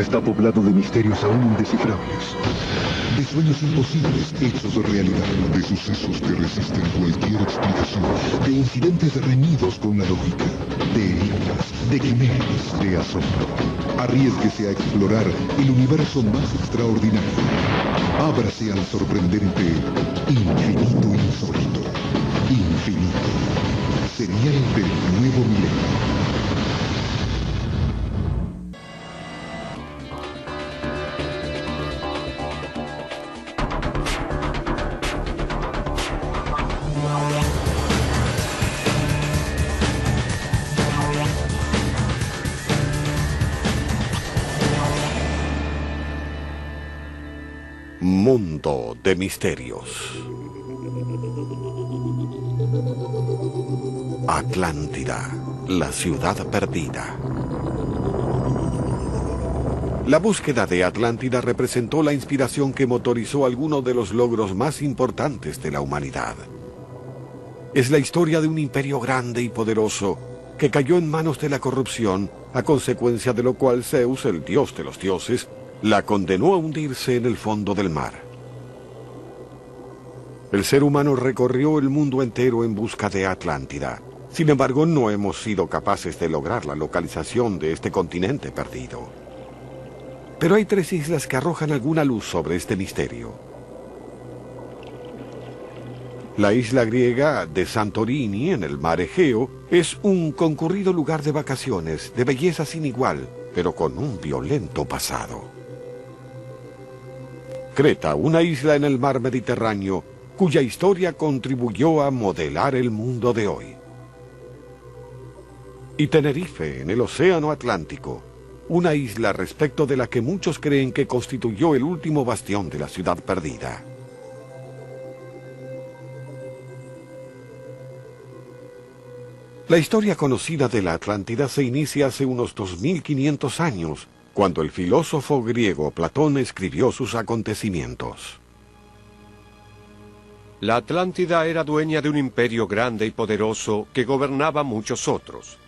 está poblado de misterios aún indescifrables, de sueños imposibles hechos realidad, de sucesos que resisten cualquier explicación, de incidentes reñidos con la lógica, de enigmas, de quimeras, de asombro. Arriésguese a explorar el universo más extraordinario. Ábrase al sorprendente infinito insólito. Infinito. Señal del nuevo milenio. Mundo de misterios. Atlántida, la ciudad perdida. La búsqueda de Atlántida representó la inspiración que motorizó algunos de los logros más importantes de la humanidad. Es la historia de un imperio grande y poderoso que cayó en manos de la corrupción, a consecuencia de lo cual Zeus, el dios de los dioses, la condenó a hundirse en el fondo del mar. El ser humano recorrió el mundo entero en busca de Atlántida. Sin embargo, no hemos sido capaces de lograr la localización de este continente perdido. Pero hay 3 islas que arrojan alguna luz sobre este misterio. La isla griega de Santorini, en el mar Egeo, es un concurrido lugar de vacaciones, de belleza sin igual, pero con un violento pasado. Creta, una isla en el mar Mediterráneo, cuya historia contribuyó a modelar el mundo de hoy. Y Tenerife, en el Océano Atlántico, una isla respecto de la que muchos creen que constituyó el último bastión de la ciudad perdida. La historia conocida de la Atlántida se inicia hace unos 2500 años, cuando el filósofo griego Platón escribió sus acontecimientos. La Atlántida era dueña de un imperio grande y poderoso que gobernaba muchos otros.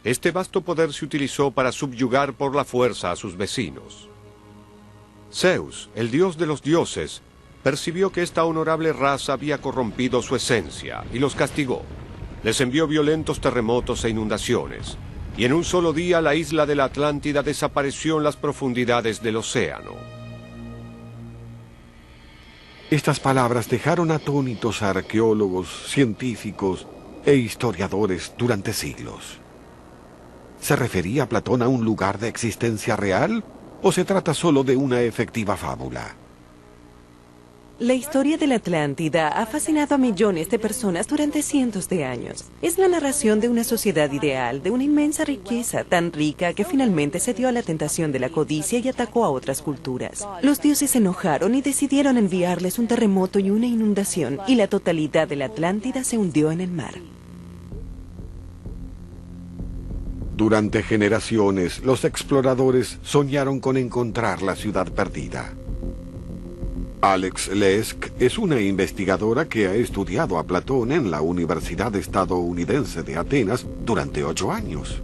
Este vasto poder se utilizó para subyugar por la fuerza a sus vecinos. Zeus, el dios de los dioses, percibió que esta honorable raza había corrompido su esencia y los castigó. Les envió violentos terremotos e inundaciones, y en un solo día la isla de la Atlántida desapareció en las profundidades del océano. Estas palabras dejaron atónitos a arqueólogos, científicos e historiadores durante siglos. ¿Se refería Platón a un lugar de existencia real o se trata solo de una efectiva fábula? La historia de la Atlántida ha fascinado a millones de personas durante cientos de años. Es la narración de una sociedad ideal, de una inmensa riqueza tan rica que finalmente se dio a la tentación de la codicia y atacó a otras culturas. Los dioses se enojaron y decidieron enviarles un terremoto y una inundación, y la totalidad de la Atlántida se hundió en el mar. Durante generaciones, los exploradores soñaron con encontrar la ciudad perdida. Alex Lesk es una investigadora que ha estudiado a Platón en la Universidad Estadounidense de Atenas durante 8 años.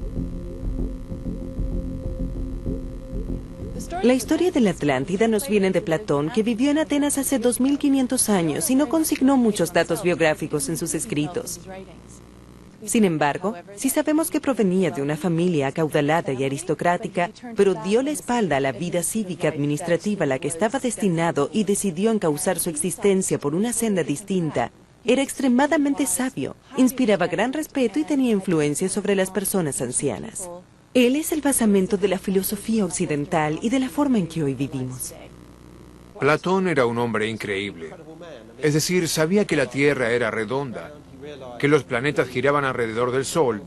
La historia de la Atlántida nos viene de Platón, que vivió en Atenas hace 2500 años y no consignó muchos datos biográficos en sus escritos. Sin embargo, sí sabemos que provenía de una familia acaudalada y aristocrática, pero dio la espalda a la vida cívica administrativa a la que estaba destinado y decidió encauzar su existencia por una senda distinta. Era extremadamente sabio, inspiraba gran respeto y tenía influencia sobre las personas ancianas. Él es el basamento de la filosofía occidental y de la forma en que hoy vivimos. Platón era un hombre increíble. Es decir, sabía que la Tierra era redonda, que los planetas giraban alrededor del Sol.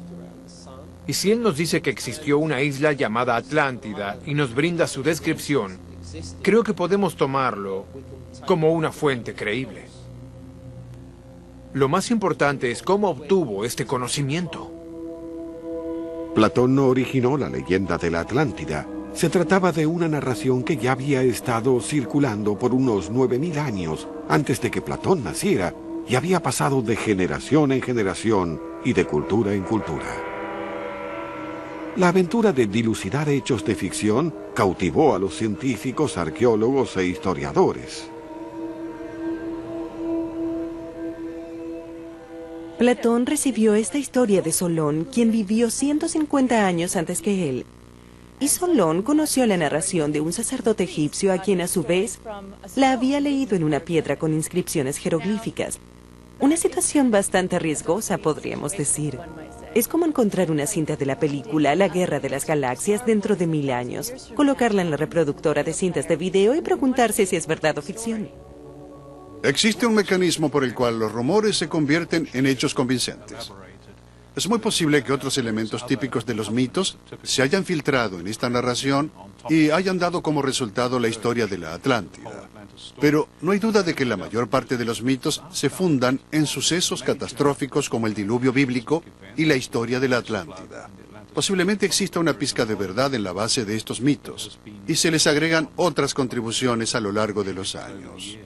Y si él nos dice que existió una isla llamada Atlántida y nos brinda su descripción, creo que podemos tomarlo como una fuente creíble. Lo más importante es cómo obtuvo este conocimiento. Platón no originó la leyenda de la Atlántida. Se trataba de una narración que ya había estado circulando por unos 9000 años antes de que Platón naciera, y había pasado de generación en generación y de cultura en cultura. La aventura de dilucidar hechos de ficción cautivó a los científicos, arqueólogos e historiadores. Platón recibió esta historia de Solón, quien vivió 150 años antes que él. Y Solón conoció la narración de un sacerdote egipcio a quien a su vez la había leído en una piedra con inscripciones jeroglíficas. Una situación bastante riesgosa, podríamos decir. Es como encontrar una cinta de la película La Guerra de las Galaxias dentro de 1000 años, colocarla en la reproductora de cintas de video y preguntarse si es verdad o ficción. Existe un mecanismo por el cual los rumores se convierten en hechos convincentes. Es muy posible que otros elementos típicos de los mitos se hayan filtrado en esta narración y hayan dado como resultado la historia de la Atlántida. Pero no hay duda de que la mayor parte de los mitos se fundan en sucesos catastróficos como el diluvio bíblico y la historia de la Atlántida. Posiblemente exista una pizca de verdad en la base de estos mitos, y se les agregan otras contribuciones a lo largo de los años.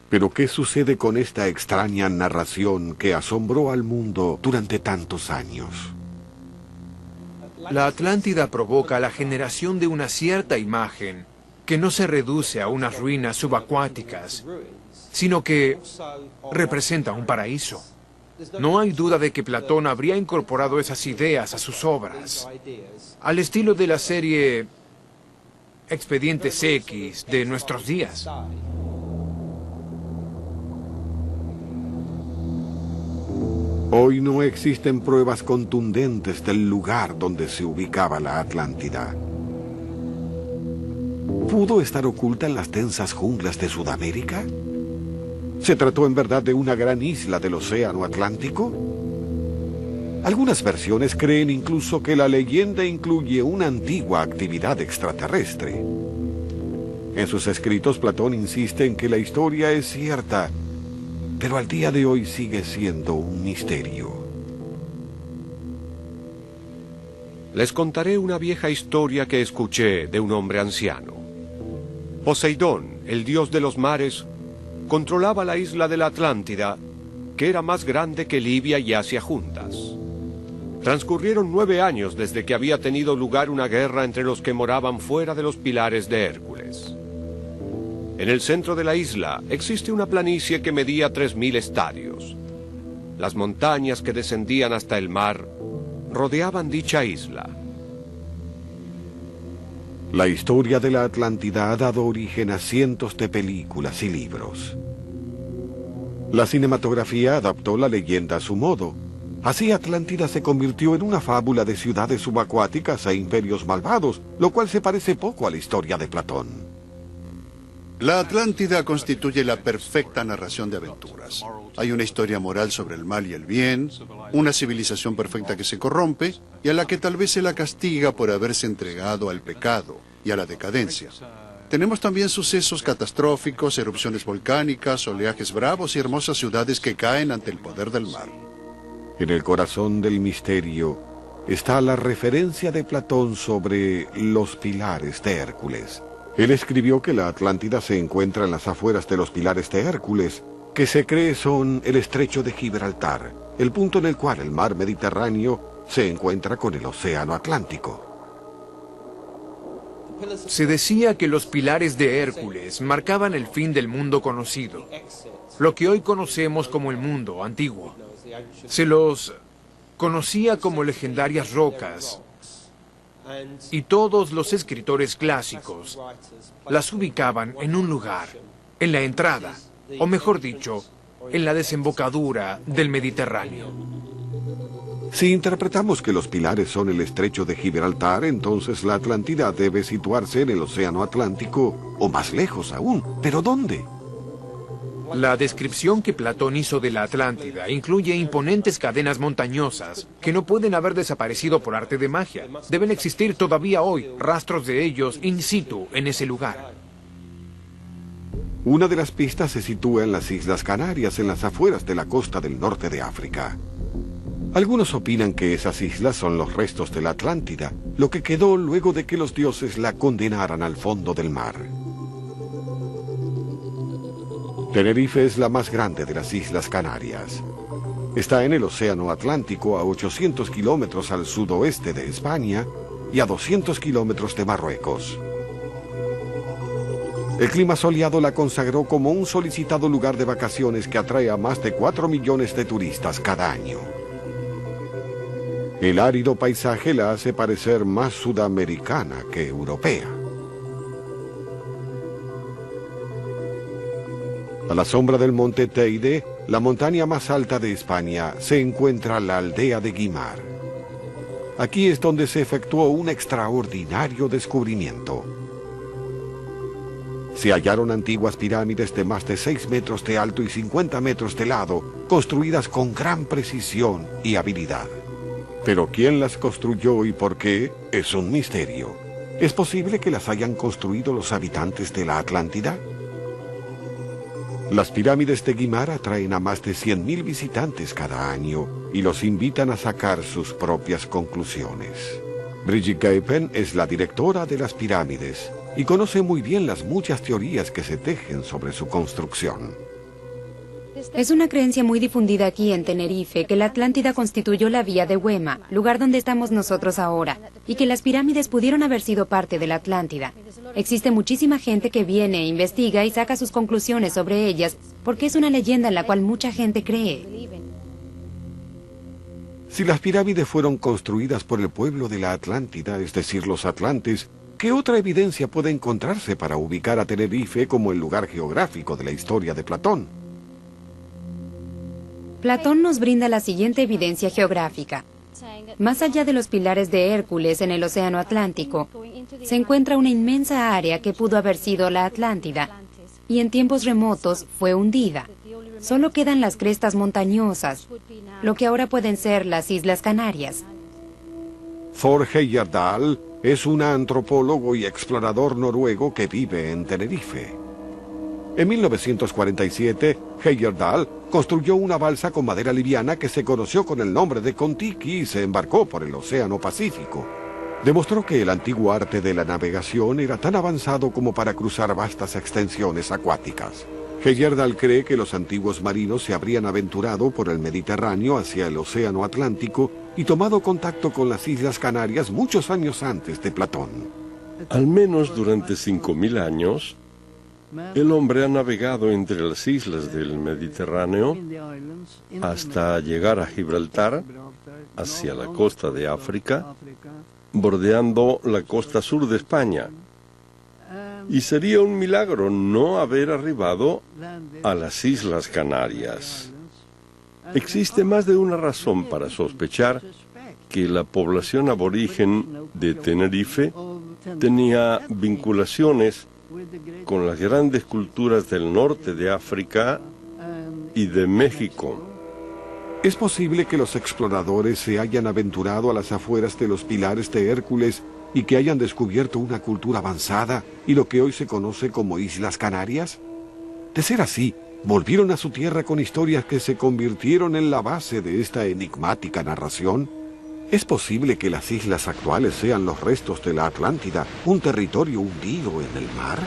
Pero ¿qué sucede con esta extraña narración que asombró al mundo durante tantos años? La Atlántida provoca la generación de una cierta imagen que no se reduce a unas ruinas subacuáticas, sino que representa un paraíso. No hay duda de que Platón habría incorporado esas ideas a sus obras, al estilo de la serie Expedientes X de nuestros días. Hoy no existen pruebas contundentes del lugar donde se ubicaba la Atlántida. ¿Pudo estar oculta en las densas junglas de Sudamérica? ¿Se trató en verdad de una gran isla del Océano Atlántico? Algunas versiones creen incluso que la leyenda incluye una antigua actividad extraterrestre. En sus escritos, Platón insiste en que la historia es cierta, pero al día de hoy sigue siendo un misterio. Les contaré una vieja historia que escuché de un hombre anciano. Poseidón, el dios de los mares, controlaba la isla de la Atlántida, que era más grande que Libia y Asia juntas. Transcurrieron 9 años desde que había tenido lugar una guerra entre los que moraban fuera de los pilares de Hércules. En el centro de la isla existe una planicie que medía 3000 estadios. Las montañas que descendían hasta el mar rodeaban dicha isla. La historia de la Atlántida ha dado origen a cientos de películas y libros. La cinematografía adaptó la leyenda a su modo. Así Atlántida se convirtió en una fábula de ciudades subacuáticas e imperios malvados, lo cual se parece poco a la historia de Platón. La Atlántida constituye la perfecta narración de aventuras. Hay una historia moral sobre el mal y el bien, una civilización perfecta que se corrompe y a la que tal vez se la castiga por haberse entregado al pecado y a la decadencia. Tenemos también sucesos catastróficos, erupciones volcánicas, oleajes bravos y hermosas ciudades que caen ante el poder del mar. En el corazón del misterio está la referencia de Platón sobre los pilares de Hércules. Él escribió que la Atlántida se encuentra en las afueras de los pilares de Hércules, que se cree son el estrecho de Gibraltar, el punto en el cual el mar Mediterráneo se encuentra con el océano Atlántico. Se decía que los pilares de Hércules marcaban el fin del mundo conocido, lo que hoy conocemos como el mundo antiguo. Se los conocía como legendarias rocas, y todos los escritores clásicos las ubicaban en un lugar, en la entrada, o mejor dicho, en la desembocadura del Mediterráneo. Si interpretamos que los pilares son el estrecho de Gibraltar, entonces la Atlántida debe situarse en el océano Atlántico, o más lejos aún. ¿Pero dónde? La descripción que Platón hizo de la Atlántida incluye imponentes cadenas montañosas que no pueden haber desaparecido por arte de magia. Deben existir todavía hoy rastros de ellos in situ en ese lugar. Una de las pistas se sitúa en las Islas Canarias, en las afueras de la costa del norte de África. Algunos opinan que esas islas son los restos de la Atlántida, lo que quedó luego de que los dioses la condenaran al fondo del mar. Tenerife es la más grande de las Islas Canarias. Está en el océano Atlántico a 800 kilómetros al sudoeste de España y a 200 kilómetros de Marruecos. El clima soleado la consagró como un solicitado lugar de vacaciones que atrae a más de 4 millones de turistas cada año. El árido paisaje la hace parecer más sudamericana que europea. A la sombra del monte Teide, la montaña más alta de España, se encuentra la aldea de Guimar. Aquí es donde se efectuó un extraordinario descubrimiento. Se hallaron antiguas pirámides de más de 6 metros de alto y 50 metros de lado, construidas con gran precisión y habilidad. Pero quién las construyó y por qué es un misterio. ¿Es posible que las hayan construido los habitantes de la Atlántida? Las pirámides de Guimar atraen a más de 100.000 visitantes cada año y los invitan a sacar sus propias conclusiones. Brigitte Geipen es la directora de las pirámides y conoce muy bien las muchas teorías que se tejen sobre su construcción. Es una creencia muy difundida aquí en Tenerife que la Atlántida constituyó la vía de Huema, lugar donde estamos nosotros ahora, y que las pirámides pudieron haber sido parte de la Atlántida. Existe muchísima gente que viene, investiga y saca sus conclusiones sobre ellas, porque es una leyenda en la cual mucha gente cree. Si las pirámides fueron construidas por el pueblo de la Atlántida, es decir, los atlantes, ¿qué otra evidencia puede encontrarse para ubicar a Tenerife como el lugar geográfico de la historia de Platón? Platón nos brinda la siguiente evidencia geográfica. Más allá de los pilares de Hércules en el Océano Atlántico, se encuentra una inmensa área que pudo haber sido la Atlántida, y en tiempos remotos fue hundida. Solo quedan las crestas montañosas, lo que ahora pueden ser las Islas Canarias. Thor Heyerdahl es un antropólogo y explorador noruego que vive en Tenerife. En 1947, Heyerdahl construyó una balsa con madera liviana que se conoció con el nombre de Kon-Tiki y se embarcó por el Océano Pacífico. Demostró que el antiguo arte de la navegación era tan avanzado como para cruzar vastas extensiones acuáticas. Heyerdahl cree que los antiguos marinos se habrían aventurado por el Mediterráneo hacia el Océano Atlántico y tomado contacto con las Islas Canarias muchos años antes de Platón. Al menos durante 5.000 años, el hombre ha navegado entre las islas del Mediterráneo hasta llegar a Gibraltar, hacia la costa de África, bordeando la costa sur de España. Y sería un milagro no haber arribado a las Islas Canarias. Existe más de una razón para sospechar que la población aborigen de Tenerife tenía vinculaciones con las grandes culturas del norte de África y de México. ¿Es posible que los exploradores se hayan aventurado a las afueras de los pilares de Hércules y que hayan descubierto una cultura avanzada y lo que hoy se conoce como Islas Canarias? De ser así, ¿volvieron a su tierra con historias que se convirtieron en la base de esta enigmática narración? ¿Es posible que las islas actuales sean los restos de la Atlántida, un territorio hundido en el mar?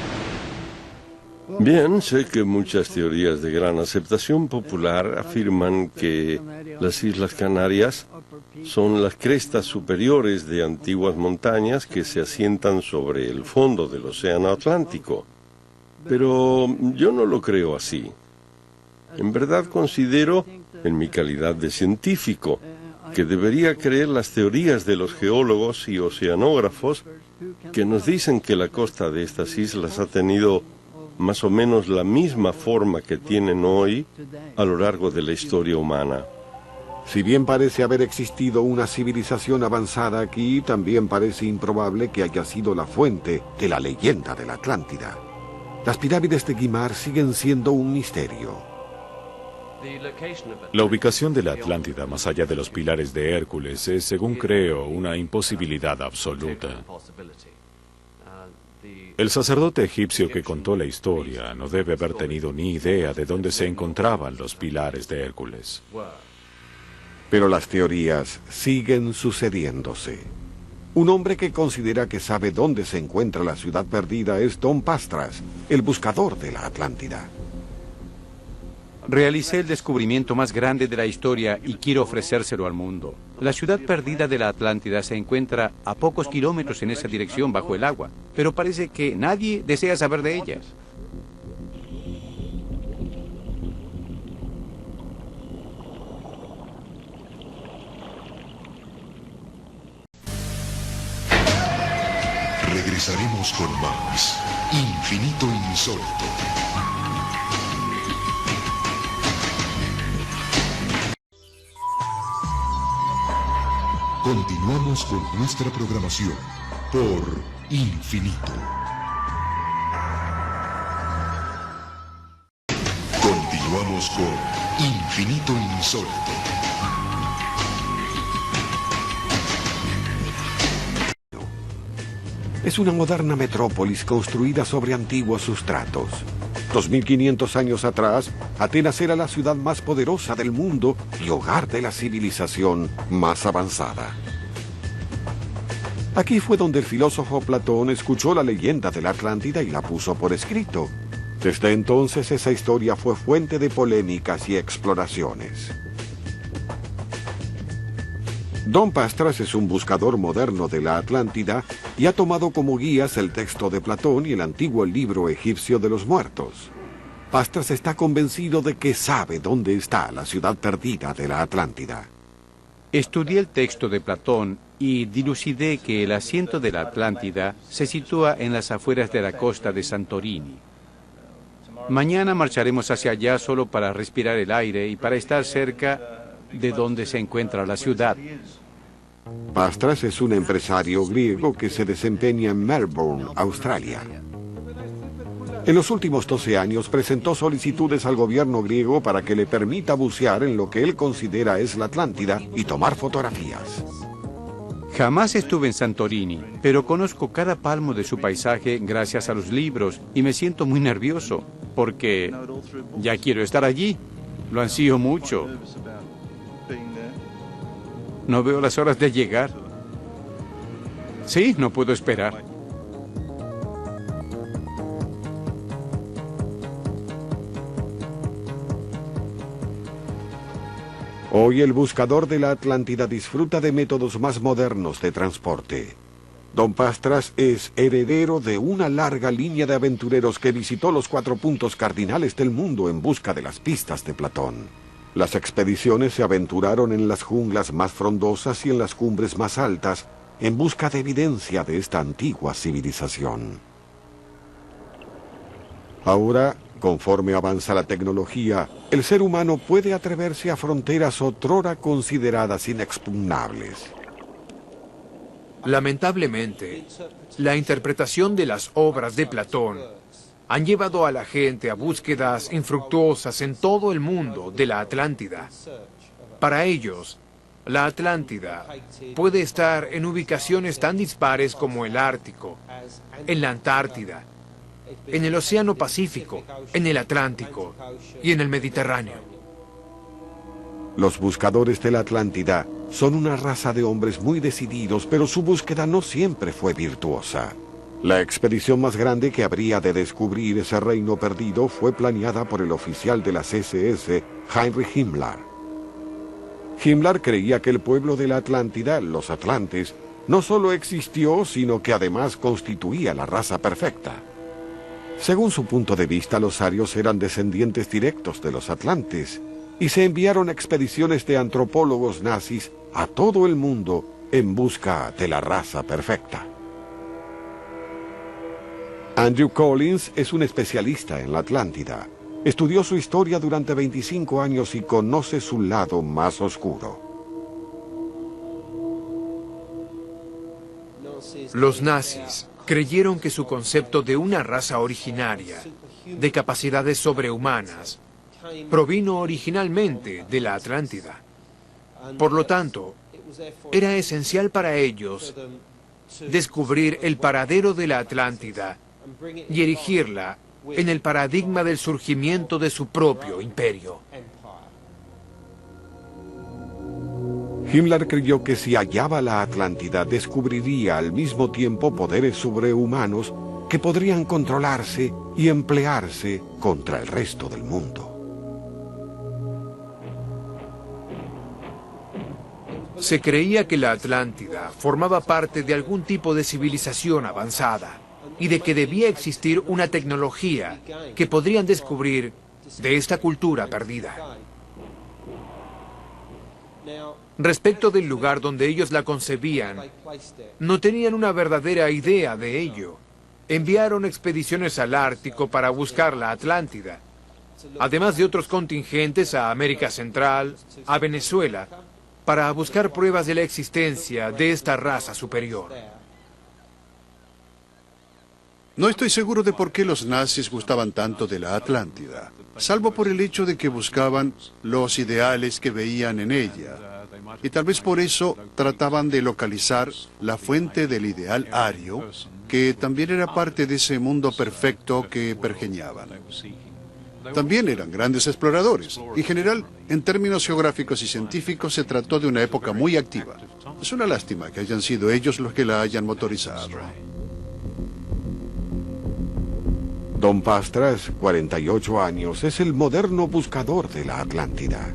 Bien, sé que muchas teorías de gran aceptación popular afirman que las Islas Canarias son las crestas superiores de antiguas montañas que se asientan sobre el fondo del Océano Atlántico. Pero yo no lo creo así. En verdad considero, en mi calidad de científico, que debería creer las teorías de los geólogos y oceanógrafos que nos dicen que la costa de estas islas ha tenido más o menos la misma forma que tienen hoy a lo largo de la historia humana. Si bien parece haber existido una civilización avanzada aquí, también parece improbable que haya sido la fuente de la leyenda de la Atlántida. Las pirámides de Guimar siguen siendo un misterio. La ubicación de la Atlántida más allá de los pilares de Hércules es, según creo, una imposibilidad absoluta. El sacerdote egipcio que contó la historia no debe haber tenido ni idea de dónde se encontraban los pilares de Hércules. Pero las teorías siguen sucediéndose. Un hombre que considera que sabe dónde se encuentra la ciudad perdida es Don Pastras, el buscador de la Atlántida. Realicé el descubrimiento más grande de la historia y quiero ofrecérselo al mundo. La ciudad perdida de la Atlántida se encuentra a pocos kilómetros en esa dirección bajo el agua, pero parece que nadie desea saber de ella. Regresaremos con más Infinito Insólito. Continuamos con nuestra programación por Infinito. Continuamos con Infinito Insólito. Es una moderna metrópolis construida sobre antiguos sustratos. 2500 años atrás, Atenas era la ciudad más poderosa del mundo y hogar de la civilización más avanzada. Aquí fue donde el filósofo Platón escuchó la leyenda de la Atlántida y la puso por escrito. Desde entonces esa historia fue fuente de polémicas y exploraciones. Don Pastras es un buscador moderno de la Atlántida y ha tomado como guías el texto de Platón y el antiguo libro egipcio de los muertos. Pastras está convencido de que sabe dónde está la ciudad perdida de la Atlántida. Estudié el texto de Platón y dilucidé que el asiento de la Atlántida se sitúa en las afueras de la costa de Santorini. Mañana marcharemos hacia allá solo para respirar el aire y para estar cerca de donde se encuentra la ciudad. Pastras es un empresario griego que se desempeña en Melbourne, Australia. En los últimos 12 años presentó solicitudes al gobierno griego para que le permita bucear en lo que él considera es la Atlántida y tomar fotografías. Jamás estuve en Santorini, pero conozco cada palmo de su paisaje gracias a los libros y me siento muy nervioso porque ya quiero estar allí. Lo ansío mucho. No veo las horas de llegar. Sí, no puedo esperar. Hoy el buscador de la Atlántida disfruta de métodos más modernos de transporte. Don Pastras es heredero de una larga línea de aventureros que visitó los 4 puntos cardinales del mundo en busca de las pistas de Platón. Las expediciones se aventuraron en las junglas más frondosas y en las cumbres más altas en busca de evidencia de esta antigua civilización. Ahora, conforme avanza la tecnología, el ser humano puede atreverse a fronteras otrora consideradas inexpugnables. Lamentablemente, la interpretación de las obras de Platón han llevado a la gente a búsquedas infructuosas en todo el mundo de la Atlántida. Para ellos, la Atlántida puede estar en ubicaciones tan dispares como el Ártico, en la Antártida, en el Océano Pacífico, en el Atlántico y en el Mediterráneo. Los buscadores de la Atlántida son una raza de hombres muy decididos, pero su búsqueda no siempre fue virtuosa. La expedición más grande que habría de descubrir ese reino perdido fue planeada por el oficial de las SS, Heinrich Himmler. Himmler creía que el pueblo de la Atlántida, los atlantes, no solo existió, sino que además constituía la raza perfecta. Según su punto de vista, los arios eran descendientes directos de los atlantes, y se enviaron expediciones de antropólogos nazis a todo el mundo en busca de la raza perfecta. Andrew Collins es un especialista en la Atlántida. Estudió su historia durante 25 años y conoce su lado más oscuro. Los nazis creyeron que su concepto de una raza originaria, de capacidades sobrehumanas, provino originalmente de la Atlántida. Por lo tanto, era esencial para ellos descubrir el paradero de la Atlántida y erigirla en el paradigma del surgimiento de su propio imperio. Himmler creyó que si hallaba la Atlántida, descubriría al mismo tiempo poderes sobrehumanos que podrían controlarse y emplearse contra el resto del mundo. Se creía que la Atlántida formaba parte de algún tipo de civilización avanzada y de que debía existir una tecnología que podrían descubrir de esta cultura perdida. Respecto del lugar donde ellos la concebían, no tenían una verdadera idea de ello. Enviaron expediciones al Ártico para buscar la Atlántida, además de otros contingentes a América Central, a Venezuela, para buscar pruebas de la existencia de esta raza superior. No estoy seguro de por qué los nazis gustaban tanto de la Atlántida, salvo por el hecho de que buscaban los ideales que veían en ella. Y tal vez por eso trataban de localizar la fuente del ideal ario, que también era parte de ese mundo perfecto que pergeñaban. También eran grandes exploradores. En general, en términos geográficos y científicos, se trató de una época muy activa. Es una lástima que hayan sido ellos los que la hayan motorizado. Don Pastras, 48 años, es el moderno buscador de la Atlántida.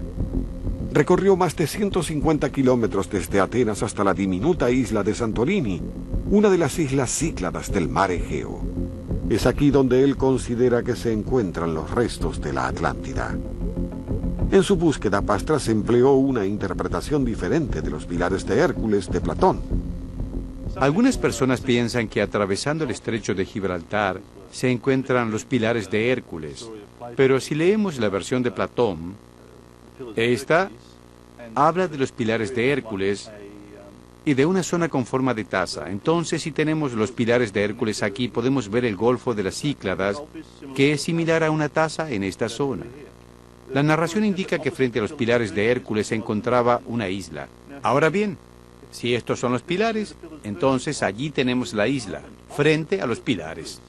Recorrió más de 150 kilómetros desde Atenas hasta la diminuta isla de Santorini, una de las islas Cícladas del mar Egeo. Es aquí donde él considera que se encuentran los restos de la Atlántida. En su búsqueda, Pastras empleó una interpretación diferente de los pilares de Hércules de Platón. Algunas personas piensan que atravesando el estrecho de Gibraltar se encuentran los pilares de Hércules, pero si leemos la versión de Platón, esta habla de los pilares de Hércules y de una zona con forma de taza. Entonces, si tenemos los pilares de Hércules aquí, podemos ver el Golfo de las Cícladas, que es similar a una taza en esta zona. La narración indica que frente a los pilares de Hércules se encontraba una isla. Ahora bien, si estos son los pilares, entonces allí tenemos la isla, frente a los pilares.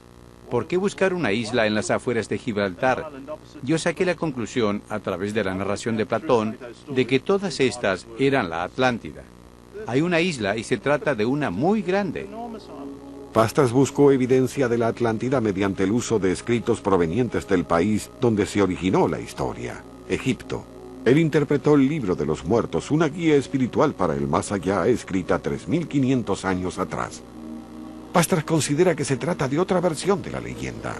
¿Por qué buscar una isla en las afueras de Gibraltar? Yo saqué la conclusión, a través de la narración de Platón, de que todas estas eran la Atlántida. Hay una isla y se trata de una muy grande. Pastras buscó evidencia de la Atlántida mediante el uso de escritos provenientes del país donde se originó la historia, Egipto. Él interpretó el libro de los muertos, una guía espiritual para el más allá, escrita 3.500 años atrás. Pastras considera que se trata de otra versión de la leyenda.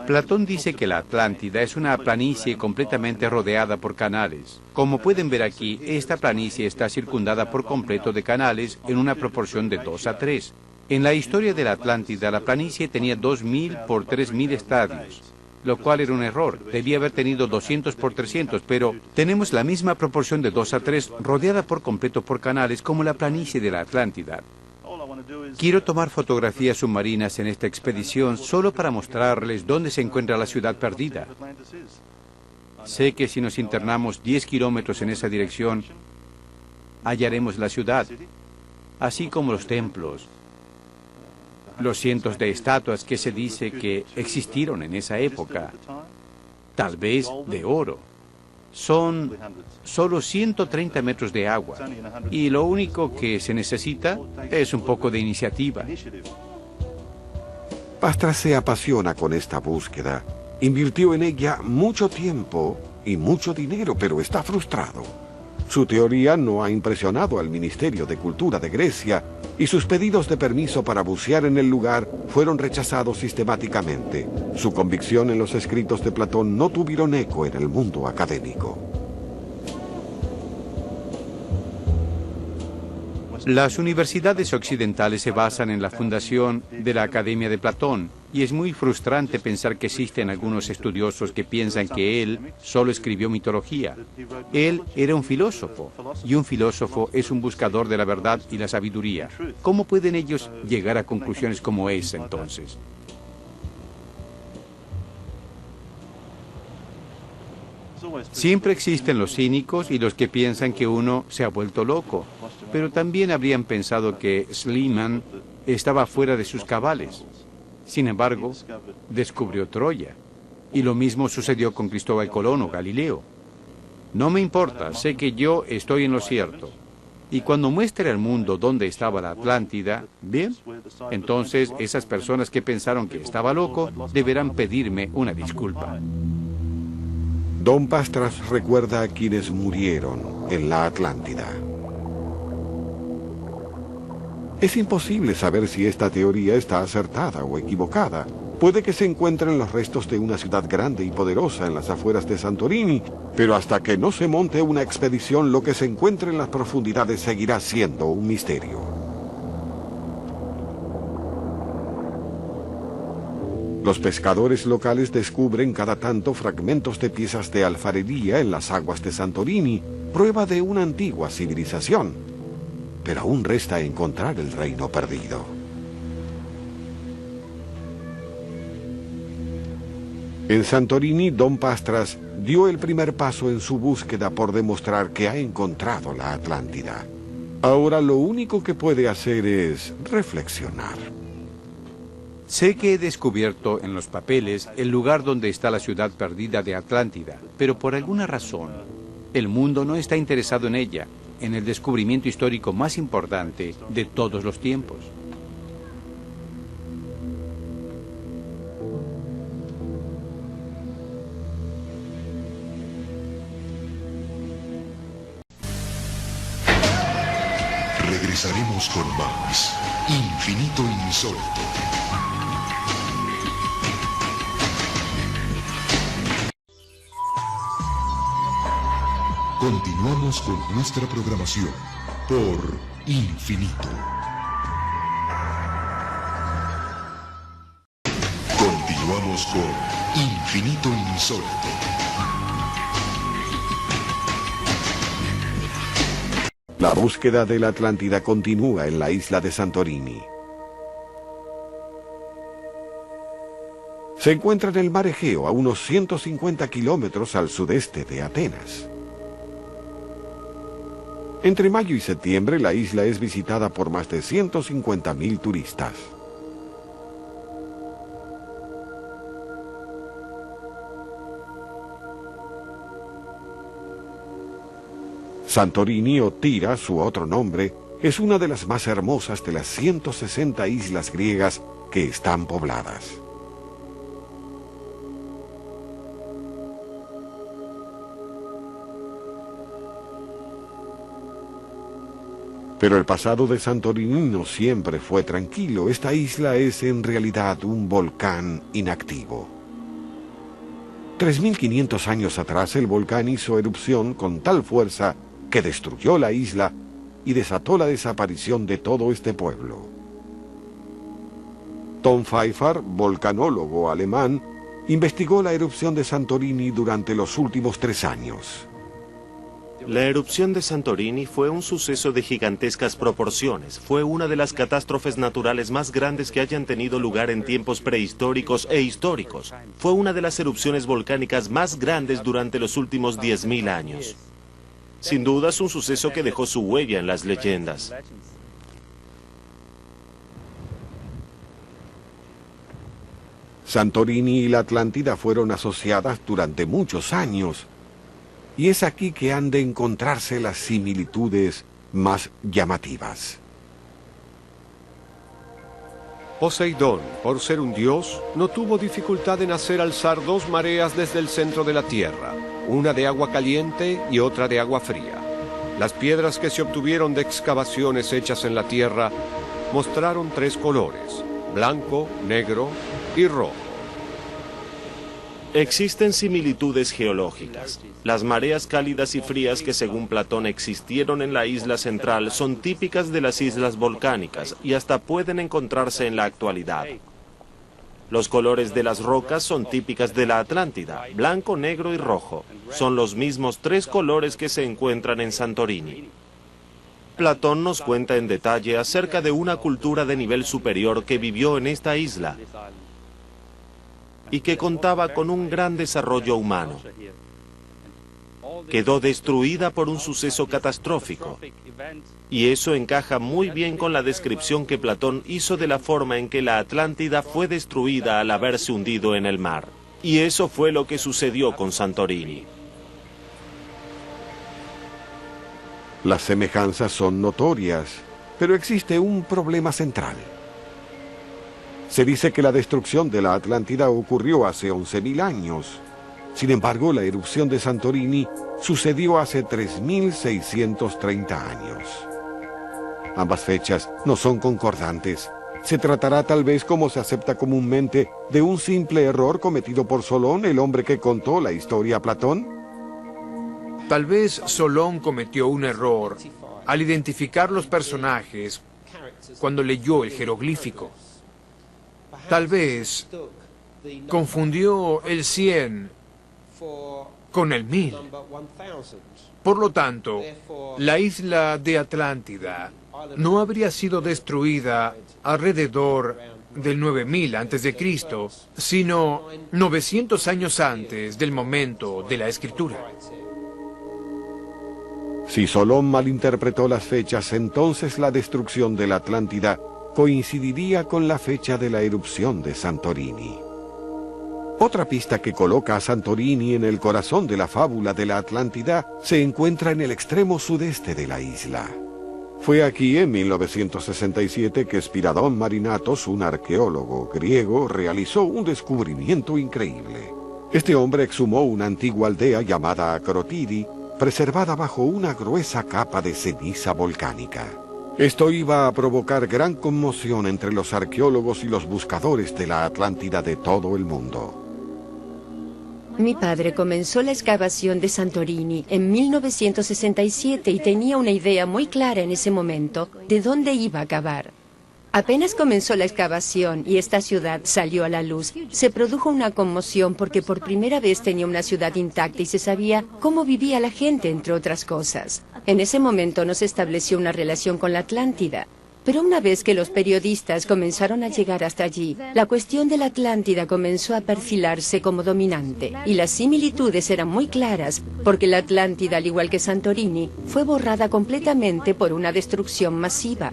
Platón dice que la Atlántida es una planicie completamente rodeada por canales. Como pueden ver aquí, esta planicie está circundada por completo de canales en una proporción de 2 a 3. En la historia de la Atlántida, la planicie tenía 2.000 por 3.000 estadios, lo cual era un error. Debía haber tenido 200 por 300, pero tenemos la misma proporción de 2 a 3, rodeada por completo por canales como la planicie de la Atlántida. Quiero tomar fotografías submarinas en esta expedición solo para mostrarles dónde se encuentra la ciudad perdida. Sé que si nos internamos 10 kilómetros en esa dirección, hallaremos la ciudad, así como los templos, los cientos de estatuas que se dice que existieron en esa época, tal vez de oro. Son solo 130 metros de agua y lo único que se necesita es un poco de iniciativa. Pastras se apasiona con esta búsqueda. Invirtió en ella mucho tiempo y mucho dinero, pero está frustrado. Su teoría no ha impresionado al Ministerio de Cultura de Grecia y sus pedidos de permiso para bucear en el lugar fueron rechazados sistemáticamente. Su convicción en los escritos de Platón no tuvieron eco en el mundo académico. Las universidades occidentales se basan en la fundación de la Academia de Platón, y es muy frustrante pensar que existen algunos estudiosos que piensan que él solo escribió mitología. Él era un filósofo, y un filósofo es un buscador de la verdad y la sabiduría. ¿Cómo pueden ellos llegar a conclusiones como esa entonces? Siempre existen los cínicos y los que piensan que uno se ha vuelto loco, pero también habrían pensado que Schliemann estaba fuera de sus cabales. Sin embargo, descubrió Troya, y lo mismo sucedió con Cristóbal Colón o Galileo. No me importa, sé que yo estoy en lo cierto. Y cuando muestre al mundo dónde estaba la Atlántida, bien, entonces esas personas que pensaron que estaba loco deberán pedirme una disculpa. Don Pastras recuerda a quienes murieron en la Atlántida. Es imposible saber si esta teoría está acertada o equivocada, Puede que se encuentren los restos de una ciudad grande y poderosa en las afueras de Santorini, pero hasta que no se monte una expedición, lo que se encuentre en las profundidades seguirá siendo un misterio. Los pescadores locales descubren cada tanto fragmentos de piezas de alfarería en las aguas de Santorini, prueba de una antigua civilización. Pero aún resta encontrar el reino perdido. En Santorini, Don Pastras dio el primer paso en su búsqueda por demostrar que ha encontrado la Atlántida. Ahora lo único que puede hacer es reflexionar. Sé que he descubierto en los papeles el lugar donde está la ciudad perdida de Atlántida, pero por alguna razón, el mundo no está interesado en ella, en el descubrimiento histórico más importante de todos los tiempos. Regresaremos con más Infinito Insólito. Continuamos con nuestra programación por Infinito. Continuamos con Infinito Insólito. La búsqueda de la Atlántida continúa en la isla de Santorini. Se encuentra en el mar Egeo, a unos 150 kilómetros al sudeste de Atenas. Entre mayo y septiembre, la isla es visitada por más de 150.000 turistas. Santorini, o Tira, su otro nombre, es una de las más hermosas de las 160 islas griegas que están pobladas. Pero el pasado de Santorini no siempre fue tranquilo. Esta isla es en realidad un volcán inactivo. 3.500 años atrás el volcán hizo erupción con tal fuerza que destruyó la isla y desató la desaparición de todo este pueblo. Tom Pfeiffer, volcanólogo alemán, investigó la erupción de Santorini durante los últimos 3 años. La erupción de Santorini fue un suceso de gigantescas proporciones. Fue una de las catástrofes naturales más grandes que hayan tenido lugar en tiempos prehistóricos e históricos. Fue una de las erupciones volcánicas más grandes durante los últimos 10.000 años. Sin duda es un suceso que dejó su huella en las leyendas. Santorini y la Atlántida fueron asociadas durante muchos años. Y es aquí que han de encontrarse las similitudes más llamativas. Poseidón, por ser un dios, no tuvo dificultad en hacer alzar 2 mareas desde el centro de la tierra, una de agua caliente y otra de agua fría. Las piedras que se obtuvieron de excavaciones hechas en la tierra mostraron 3 colores: blanco, negro y rojo. Existen similitudes geológicas. Las mareas cálidas y frías que según Platón existieron en la isla central son típicas de las islas volcánicas y hasta pueden encontrarse en la actualidad. Los colores de las rocas son típicas de la Atlántida, blanco, negro y rojo. Son los mismos 3 colores que se encuentran en Santorini. Platón nos cuenta en detalle acerca de una cultura de nivel superior que vivió en esta isla y que contaba con un gran desarrollo humano. Quedó destruida por un suceso catastrófico, y eso encaja muy bien con la descripción que Platón hizo de la forma en que la Atlántida fue destruida al haberse hundido en el mar. Y eso fue lo que sucedió con Santorini. Las semejanzas son notorias, pero existe un problema central. Se dice que la destrucción de la Atlántida ocurrió hace 11.000 años. Sin embargo, la erupción de Santorini sucedió hace 3.630 años. Ambas fechas no son concordantes. ¿Se tratará tal vez, como se acepta comúnmente, de un simple error cometido por Solón, el hombre que contó la historia a Platón? Tal vez Solón cometió un error al identificar los personajes cuando leyó el jeroglífico. Tal vez confundió el 100 con el 1000. Por lo tanto, la isla de Atlántida no habría sido destruida alrededor del 9000 a.C., sino 900 años antes del momento de la escritura. Si Solón malinterpretó las fechas, entonces la destrucción de la Atlántida coincidiría con la fecha de la erupción de Santorini. Otra pista que coloca a Santorini en el corazón de la fábula de la Atlántida se encuentra en el extremo sudeste de la isla. Fue aquí, en 1967, que Spiridón Marinatos, un arqueólogo griego, realizó un descubrimiento increíble. Este hombre exhumó una antigua aldea llamada Akrotiri, preservada bajo una gruesa capa de ceniza volcánica. Esto iba a provocar gran conmoción entre los arqueólogos y los buscadores de la Atlántida de todo el mundo. Mi padre comenzó la excavación de Santorini en 1967 y tenía una idea muy clara en ese momento de dónde iba a cavar. Apenas comenzó la excavación y esta ciudad salió a la luz, se produjo una conmoción porque por primera vez tenía una ciudad intacta y se sabía cómo vivía la gente, entre otras cosas. En ese momento no se estableció una relación con la Atlántida. Pero una vez que los periodistas comenzaron a llegar hasta allí, la cuestión de la Atlántida comenzó a perfilarse como dominante. Y las similitudes eran muy claras, porque la Atlántida, al igual que Santorini, fue borrada completamente por una destrucción masiva.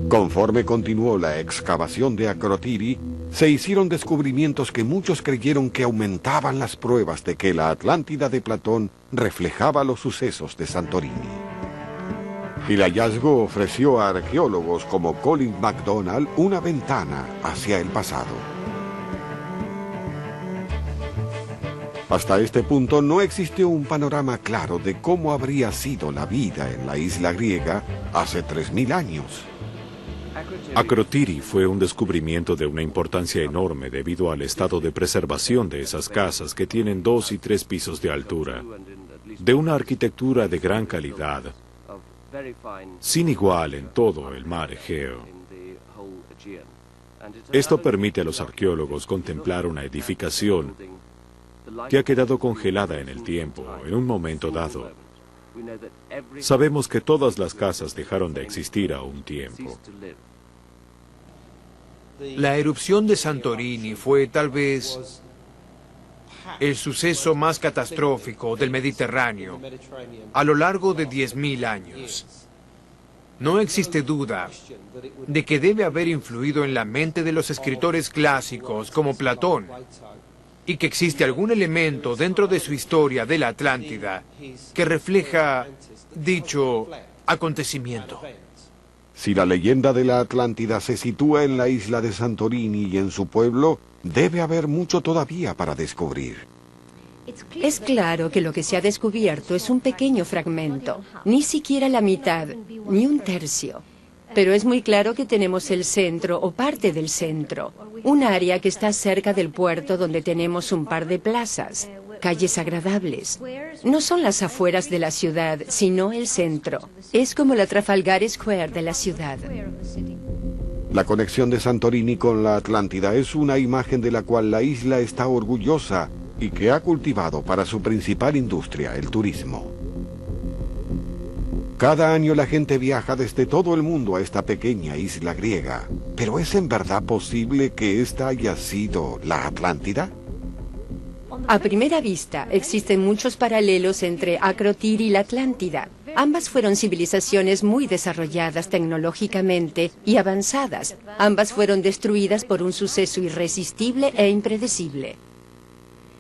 Conforme continuó la excavación de Akrotiri, se hicieron descubrimientos que muchos creyeron que aumentaban las pruebas de que la Atlántida de Platón reflejaba los sucesos de Santorini. El hallazgo ofreció a arqueólogos como Colin MacDonald una ventana hacia el pasado. Hasta este punto no existió un panorama claro de cómo habría sido la vida en la isla griega hace 3000 años. Akrotiri fue un descubrimiento de una importancia enorme debido al estado de preservación de esas casas que tienen 2 y 3 pisos de altura, de una arquitectura de gran calidad, sin igual en todo el mar Egeo. Esto permite a los arqueólogos contemplar una edificación que ha quedado congelada en el tiempo, en un momento dado. Sabemos que todas las casas dejaron de existir a un tiempo. La erupción de Santorini fue tal vez el suceso más catastrófico del Mediterráneo a lo largo de 10.000 años. No existe duda de que debe haber influido en la mente de los escritores clásicos como Platón, y que existe algún elemento dentro de su historia de la Atlántida que refleja dicho acontecimiento. Si la leyenda de la Atlántida se sitúa en la isla de Santorini y en su pueblo, debe haber mucho todavía para descubrir. Es claro que lo que se ha descubierto es un pequeño fragmento, ni siquiera la mitad, ni un tercio. Pero es muy claro que tenemos el centro o parte del centro, un área que está cerca del puerto donde tenemos un par de plazas, calles agradables. No son las afueras de la ciudad, sino el centro. Es como la Trafalgar Square de la ciudad. La conexión de Santorini con la Atlántida es una imagen de la cual la isla está orgullosa y que ha cultivado para su principal industria, el turismo. Cada año la gente viaja desde todo el mundo a esta pequeña isla griega. ¿Pero es en verdad posible que esta haya sido la Atlántida? A primera vista, existen muchos paralelos entre Akrotiri y la Atlántida. Ambas fueron civilizaciones muy desarrolladas tecnológicamente y avanzadas. Ambas fueron destruidas por un suceso irresistible e impredecible.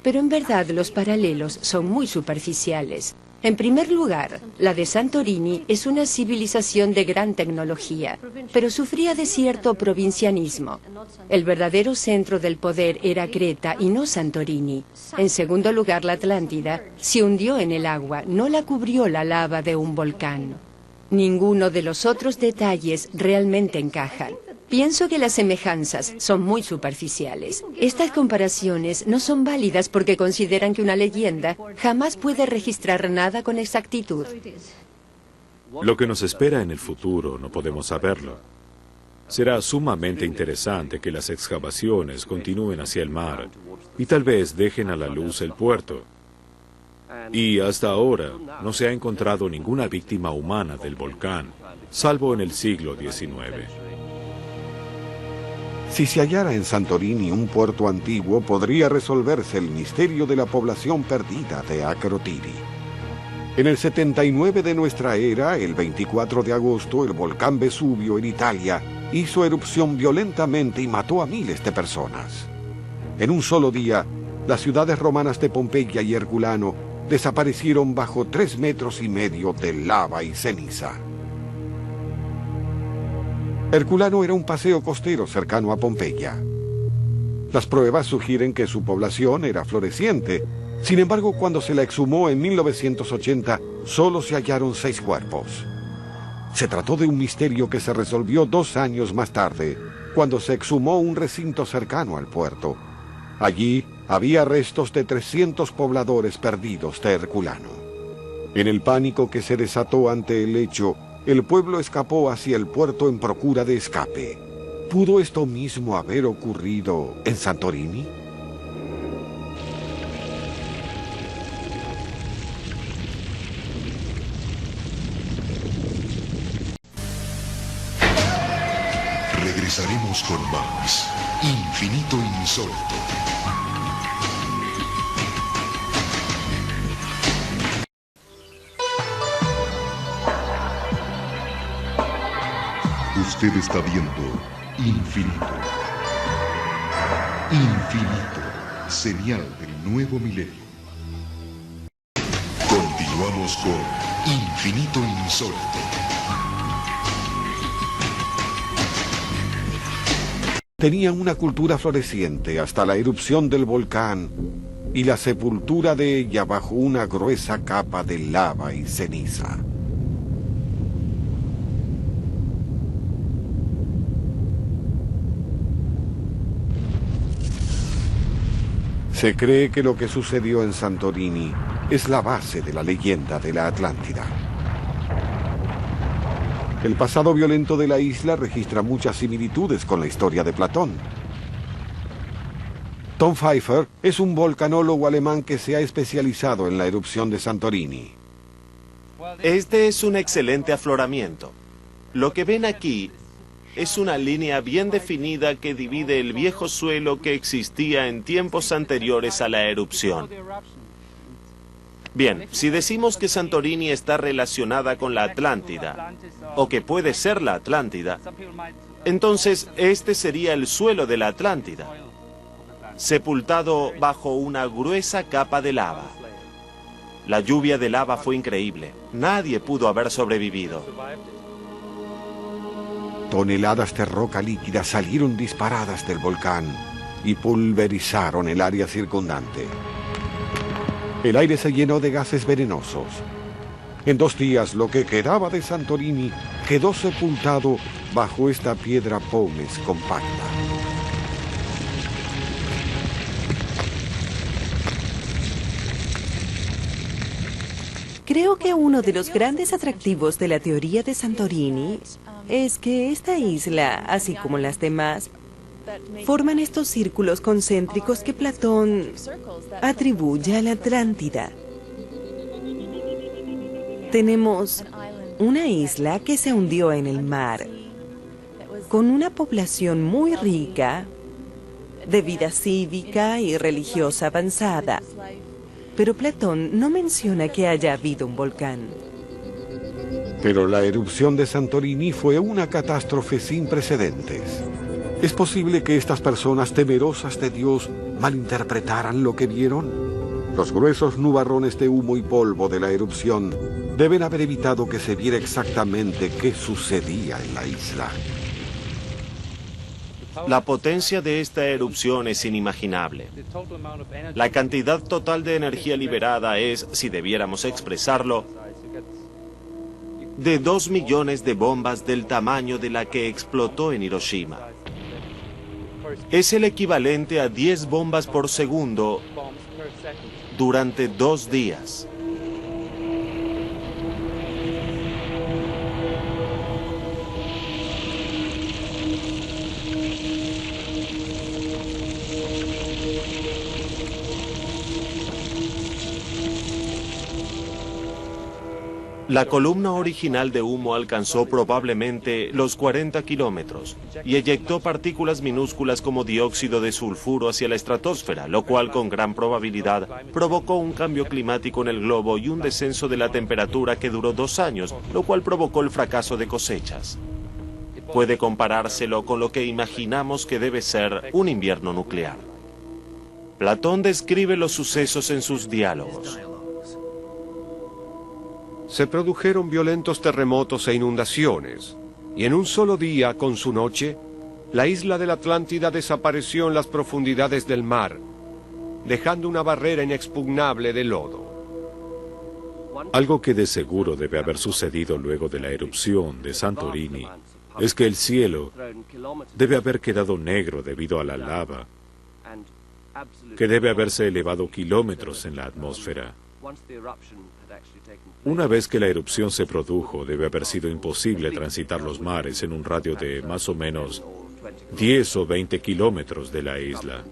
Pero en verdad los paralelos son muy superficiales. En primer lugar, la de Santorini es una civilización de gran tecnología, pero sufría de cierto provincianismo. El verdadero centro del poder era Creta y no Santorini. En segundo lugar, la Atlántida se hundió en el agua, no la cubrió la lava de un volcán. Ninguno de los otros detalles realmente encajan. Pienso que las semejanzas son muy superficiales. Estas comparaciones no son válidas porque consideran que una leyenda jamás puede registrar nada con exactitud. Lo que nos espera en el futuro no podemos saberlo. Será sumamente interesante que las excavaciones continúen hacia el mar y tal vez dejen a la luz el puerto. Y hasta ahora no se ha encontrado ninguna víctima humana del volcán, salvo en el siglo XIX. Si se hallara en Santorini un puerto antiguo, podría resolverse el misterio de la población perdida de Akrotiri. En el 79 de nuestra era, el 24 de agosto, el volcán Vesubio en Italia hizo erupción violentamente y mató a miles de personas. En un solo día, las ciudades romanas de Pompeya y Herculano desaparecieron bajo 3,5 metros de lava y ceniza. Herculano era un paseo costero cercano a Pompeya. Las pruebas sugieren que su población era floreciente. Sin embargo, cuando se la exhumó en 1980, solo se hallaron 6 cuerpos. Se trató de un misterio que se resolvió 2 años más tarde, cuando se exhumó un recinto cercano al puerto. Allí había restos de 300 pobladores perdidos de Herculano. En el pánico que se desató ante el hecho, el pueblo escapó hacia el puerto en procura de escape. ¿Pudo esto mismo haber ocurrido en Santorini? Regresaremos con más Infinito Insólito. Usted está viendo Infinito. Infinito, señal del nuevo milenio. Continuamos con Infinito Insólito. Tenían una cultura floreciente hasta la erupción del volcán y la sepultura de ella bajo una gruesa capa de lava y ceniza. Se cree que lo que sucedió en Santorini es la base de la leyenda de la Atlántida. El pasado violento de la isla registra muchas similitudes con la historia de Platón. Tom Pfeiffer es un volcanólogo alemán que se ha especializado en la erupción de Santorini. Este es un excelente afloramiento. Lo que ven aquí es una línea bien definida que divide el viejo suelo que existía en tiempos anteriores a la erupción. Bien, si decimos que Santorini está relacionada con la Atlántida, o que puede ser la Atlántida, entonces este sería el suelo de la Atlántida, sepultado bajo una gruesa capa de lava. La lluvia de lava fue increíble. Nadie pudo haber sobrevivido. Toneladas de roca líquida salieron disparadas del volcán y pulverizaron el área circundante. El aire se llenó de gases venenosos. En 2 días, lo que quedaba de Santorini quedó sepultado bajo esta piedra pómez compacta. Creo que uno de los grandes atractivos de la teoría de Santorini es que esta isla, así como las demás, forman estos círculos concéntricos que Platón atribuye a la Atlántida. Tenemos una isla que se hundió en el mar, con una población muy rica, de vida cívica y religiosa avanzada. Pero Platón no menciona que haya habido un volcán. Pero la erupción de Santorini fue una catástrofe sin precedentes. ¿Es posible que estas personas temerosas de Dios malinterpretaran lo que vieron? Los gruesos nubarrones de humo y polvo de la erupción deben haber evitado que se viera exactamente qué sucedía en la isla. La potencia de esta erupción es inimaginable. La cantidad total de energía liberada es, si debiéramos expresarlo, de 2 millones de bombas del tamaño de la que explotó en Hiroshima. Es el equivalente a 10 bombas por segundo durante 2 días. La columna original de humo alcanzó probablemente los 40 kilómetros y eyectó partículas minúsculas como dióxido de sulfuro hacia la estratosfera, lo cual con gran probabilidad provocó un cambio climático en el globo y un descenso de la temperatura que duró 2 años, lo cual provocó el fracaso de cosechas. Puede comparárselo con lo que imaginamos que debe ser un invierno nuclear. Platón describe los sucesos en sus diálogos. Se produjeron violentos terremotos e inundaciones, y en un solo día, con su noche, la isla de la Atlántida desapareció en las profundidades del mar, dejando una barrera inexpugnable de lodo. Algo que de seguro debe haber sucedido luego de la erupción de Santorini es que el cielo debe haber quedado negro debido a la lava, que debe haberse elevado kilómetros en la atmósfera. Una vez que la erupción se produjo, debe haber sido imposible transitar los mares en un radio de más o menos 10 o 20 kilómetros de la isla.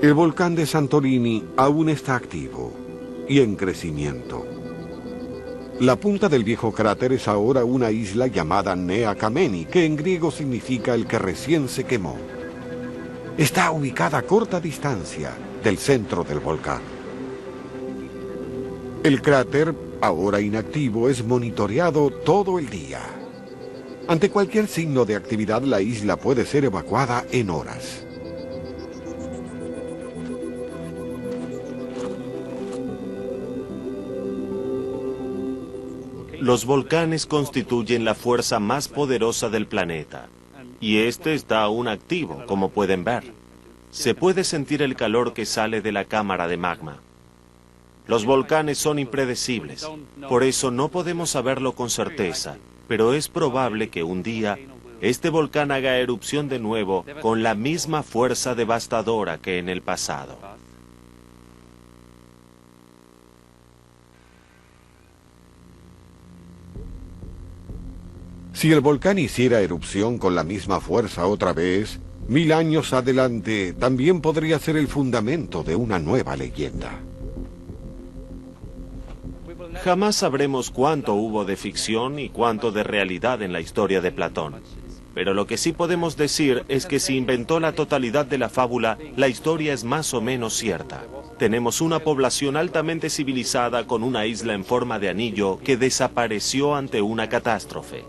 El volcán de Santorini aún está activo y en crecimiento. La punta del viejo cráter es ahora una isla llamada Nea Kameni, que en griego significa el que recién se quemó. Está ubicada a corta distancia del centro del volcán. El cráter, ahora inactivo, es monitoreado todo el día. Ante cualquier signo de actividad, la isla puede ser evacuada en horas. Los volcanes constituyen la fuerza más poderosa del planeta. Y este está aún activo, como pueden ver. Se puede sentir el calor que sale de la cámara de magma. Los volcanes son impredecibles, por eso no podemos saberlo con certeza, pero es probable que un día este volcán haga erupción de nuevo con la misma fuerza devastadora que en el pasado. Si el volcán hiciera erupción con la misma fuerza otra vez, 1000 años adelante también podría ser el fundamento de una nueva leyenda. Jamás sabremos cuánto hubo de ficción y cuánto de realidad en la historia de Platón. Pero lo que sí podemos decir es que si inventó la totalidad de la fábula, la historia es más o menos cierta. Tenemos una población altamente civilizada con una isla en forma de anillo que desapareció ante una catástrofe.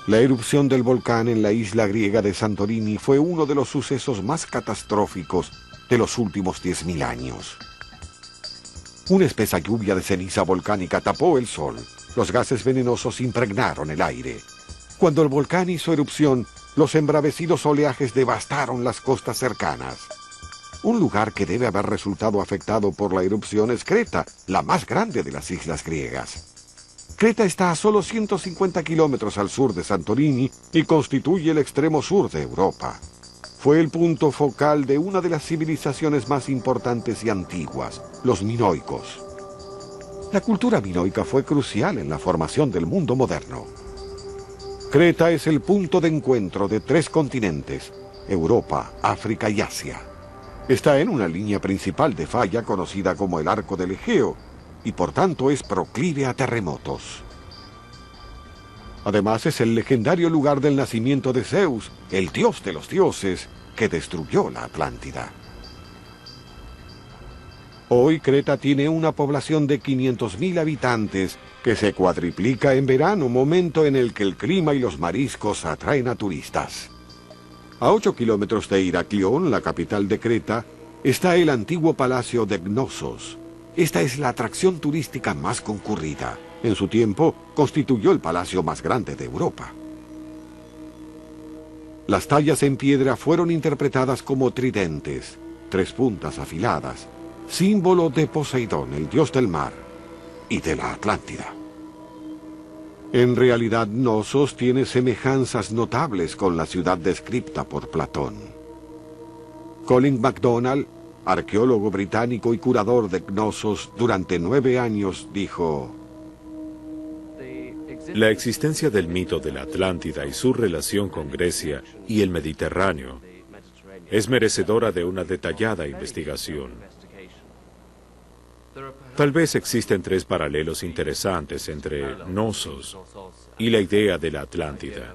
La erupción del volcán en la isla griega de Santorini fue uno de los sucesos más catastróficos de los últimos 10.000 años. Una espesa lluvia de ceniza volcánica tapó el sol. Los gases venenosos impregnaron el aire. Cuando el volcán hizo erupción, los embravecidos oleajes devastaron las costas cercanas. Un lugar que debe haber resultado afectado por la erupción es Creta, la más grande de las islas griegas. Creta está a solo 150 kilómetros al sur de Santorini y constituye el extremo sur de Europa. Fue el punto focal de una de las civilizaciones más importantes y antiguas, los minoicos. La cultura minoica fue crucial en la formación del mundo moderno. Creta es el punto de encuentro de 3 continentes, Europa, África y Asia. Está en una línea principal de falla conocida como el Arco del Egeo, y por tanto es proclive a terremotos. Además, es el legendario lugar del nacimiento de Zeus, el dios de los dioses, que destruyó la Atlántida. Hoy Creta tiene una población de 500.000 habitantes que se cuadriplica en verano, momento en el que el clima y los mariscos atraen a turistas. A 8 kilómetros de Heraclión, la capital de Creta, está el antiguo palacio de Cnosos. Esta es la atracción turística más concurrida. En su tiempo, constituyó el palacio más grande de Europa. Las tallas en piedra fueron interpretadas como tridentes, 3 puntas afiladas, símbolo de Poseidón, el dios del mar, y de la Atlántida. En realidad, Knossos tiene semejanzas notables con la ciudad descrita por Platón. Colin MacDonald, arqueólogo británico y curador de Knossos durante 9 años, dijo: la existencia del mito de la Atlántida y su relación con Grecia y el Mediterráneo es merecedora de una detallada investigación. Tal vez existen 3 paralelos interesantes entre Knossos y la idea de la Atlántida.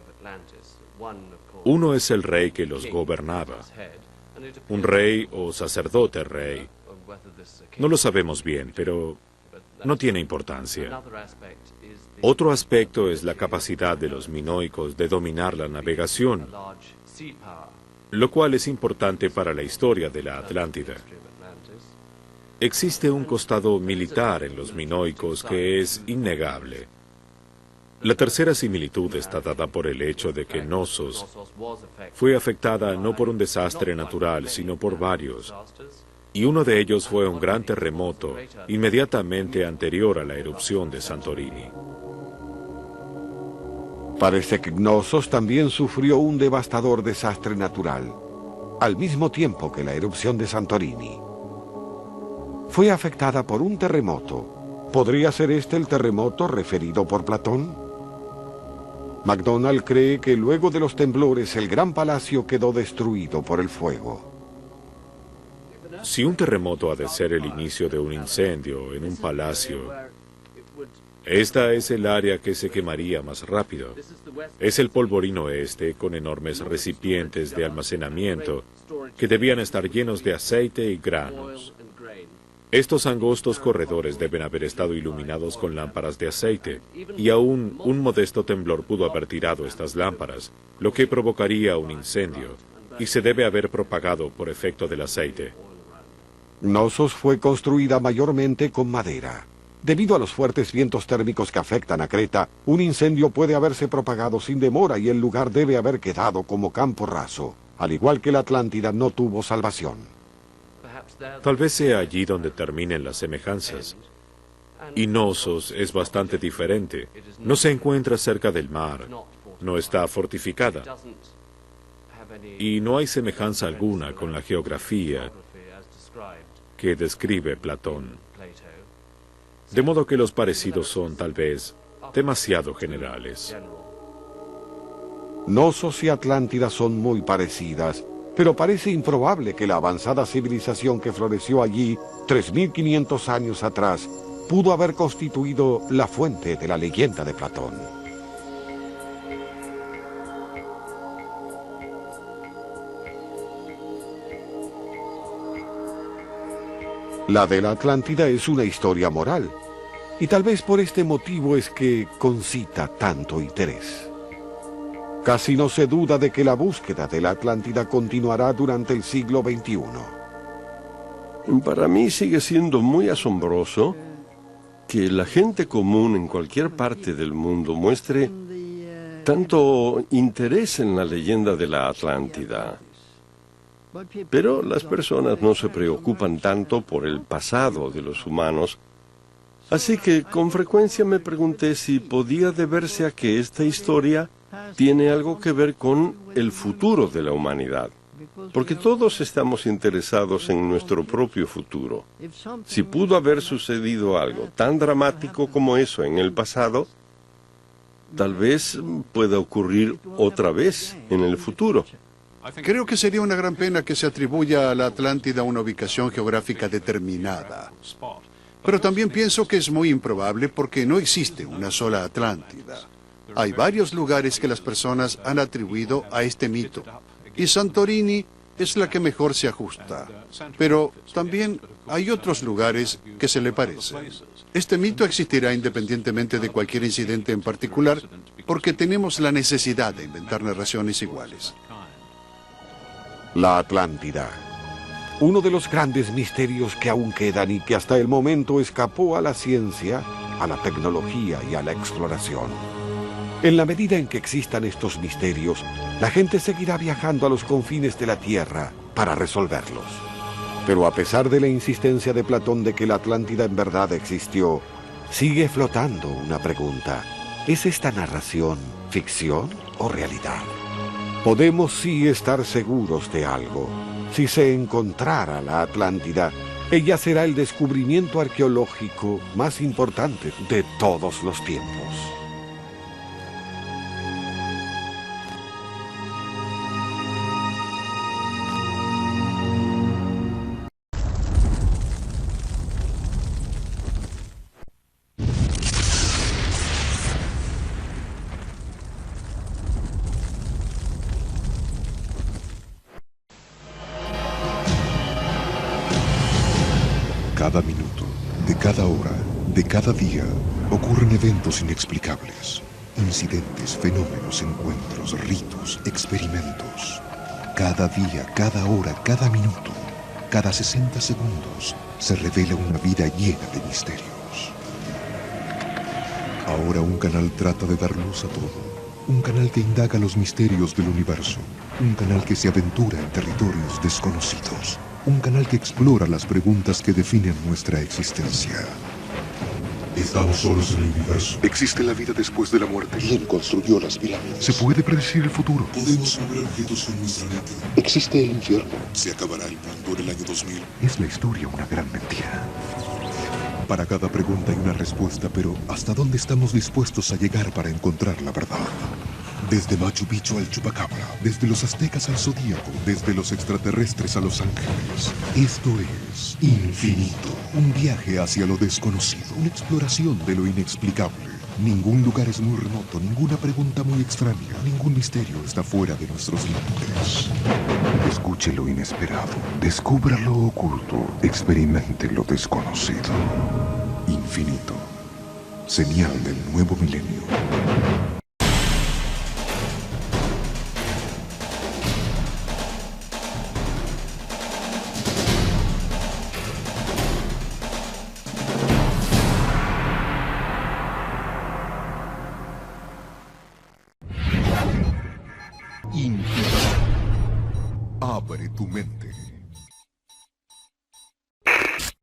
Uno es el rey que los gobernaba, un rey o sacerdote rey. No lo sabemos bien, pero no tiene importancia. Otro aspecto es la capacidad de los minoicos de dominar la navegación, lo cual es importante para la historia de la Atlántida. Existe un costado militar en los minoicos que es innegable. La tercera similitud está dada por el hecho de que Knossos fue afectada no por un desastre natural, sino por varios, y uno de ellos fue un gran terremoto inmediatamente anterior a la erupción de Santorini. Parece que Knossos también sufrió un devastador desastre natural, al mismo tiempo que la erupción de Santorini. Fue afectada por un terremoto. ¿Podría ser este el terremoto referido por Platón? MacDonald cree que luego de los temblores el gran palacio quedó destruido por el fuego. Si un terremoto ha de ser el inicio de un incendio en un palacio, esta es el área que se quemaría más rápido. Es el polvorín oeste con enormes recipientes de almacenamiento que debían estar llenos de aceite y granos. Estos angostos corredores deben haber estado iluminados con lámparas de aceite, y aún un modesto temblor pudo haber tirado estas lámparas, lo que provocaría un incendio, y se debe haber propagado por efecto del aceite. Knossos fue construida mayormente con madera. Debido a los fuertes vientos térmicos que afectan a Creta, un incendio puede haberse propagado sin demora y el lugar debe haber quedado como campo raso. Al igual que la Atlántida, no tuvo salvación. Tal vez sea allí donde terminen las semejanzas. Y Knossos es bastante diferente. No se encuentra cerca del mar, no está fortificada, y no hay semejanza alguna con la geografía que describe Platón. De modo que los parecidos son, tal vez, demasiado generales. Knossos y Atlántida son muy parecidas, pero parece improbable que la avanzada civilización que floreció allí 3.500 años atrás pudo haber constituido la fuente de la leyenda de Platón. La de la Atlántida es una historia moral, y tal vez por este motivo es que concita tanto interés. Casi no se duda de que la búsqueda de la Atlántida continuará durante el siglo XXI. Para mí sigue siendo muy asombroso que la gente común en cualquier parte del mundo muestre tanto interés en la leyenda de la Atlántida. Pero las personas no se preocupan tanto por el pasado de los humanos, así que con frecuencia me pregunté si podía deberse a que esta historia tiene algo que ver con el futuro de la humanidad, porque todos estamos interesados en nuestro propio futuro. Si pudo haber sucedido algo tan dramático como eso en el pasado, tal vez pueda ocurrir otra vez en el futuro. Creo que sería una gran pena que se atribuya a la Atlántida una ubicación geográfica determinada. Pero también pienso que es muy improbable porque no existe una sola Atlántida. Hay varios lugares que las personas han atribuido a este mito, y Santorini es la que mejor se ajusta. Pero también hay otros lugares que se le parecen. Este mito existirá independientemente de cualquier incidente en particular, porque tenemos la necesidad de inventar narraciones iguales. La Atlántida. Uno de los grandes misterios que aún quedan y que hasta el momento escapó a la ciencia, a la tecnología y a la exploración. En la medida en que existan estos misterios, la gente seguirá viajando a los confines de la Tierra para resolverlos. Pero a pesar de la insistencia de Platón de que la Atlántida en verdad existió, sigue flotando una pregunta. ¿Es esta narración ficción o realidad? Podemos sí estar seguros de algo. Si se encontrara la Atlántida, ella será el descubrimiento arqueológico más importante de todos los tiempos. Cada minuto, de cada hora, de cada día, ocurren eventos inexplicables. Incidentes, fenómenos, encuentros, ritos, experimentos. Cada día, cada hora, cada minuto, cada 60 segundos, se revela una vida llena de misterios. Ahora un canal trata de dar luz a todo. Un canal que indaga los misterios del universo. Un canal que se aventura en territorios desconocidos. Un canal que explora las preguntas que definen nuestra existencia. ¿Estamos solos en el universo? ¿Existe la vida después de la muerte? ¿Quién construyó las pirámides? ¿Se puede predecir el futuro? ¿Podemos mover objetos con nuestra mente? ¿Existe el infierno? ¿Se acabará el mundo en el año 2000? ¿Es la historia una gran mentira? Para cada pregunta hay una respuesta, pero ¿hasta dónde estamos dispuestos a llegar para encontrar la verdad? Desde Machu Picchu al Chupacabra, desde los aztecas al zodíaco, desde los extraterrestres a los ángeles. Esto es Infinito, un viaje hacia lo desconocido, una exploración de lo inexplicable. Ningún lugar es muy remoto, ninguna pregunta muy extraña, ningún misterio está fuera de nuestros límites. Escuche lo inesperado, descubra lo oculto, experimente lo desconocido. Infinito, señal del nuevo milenio. Infinito. Abre tu mente.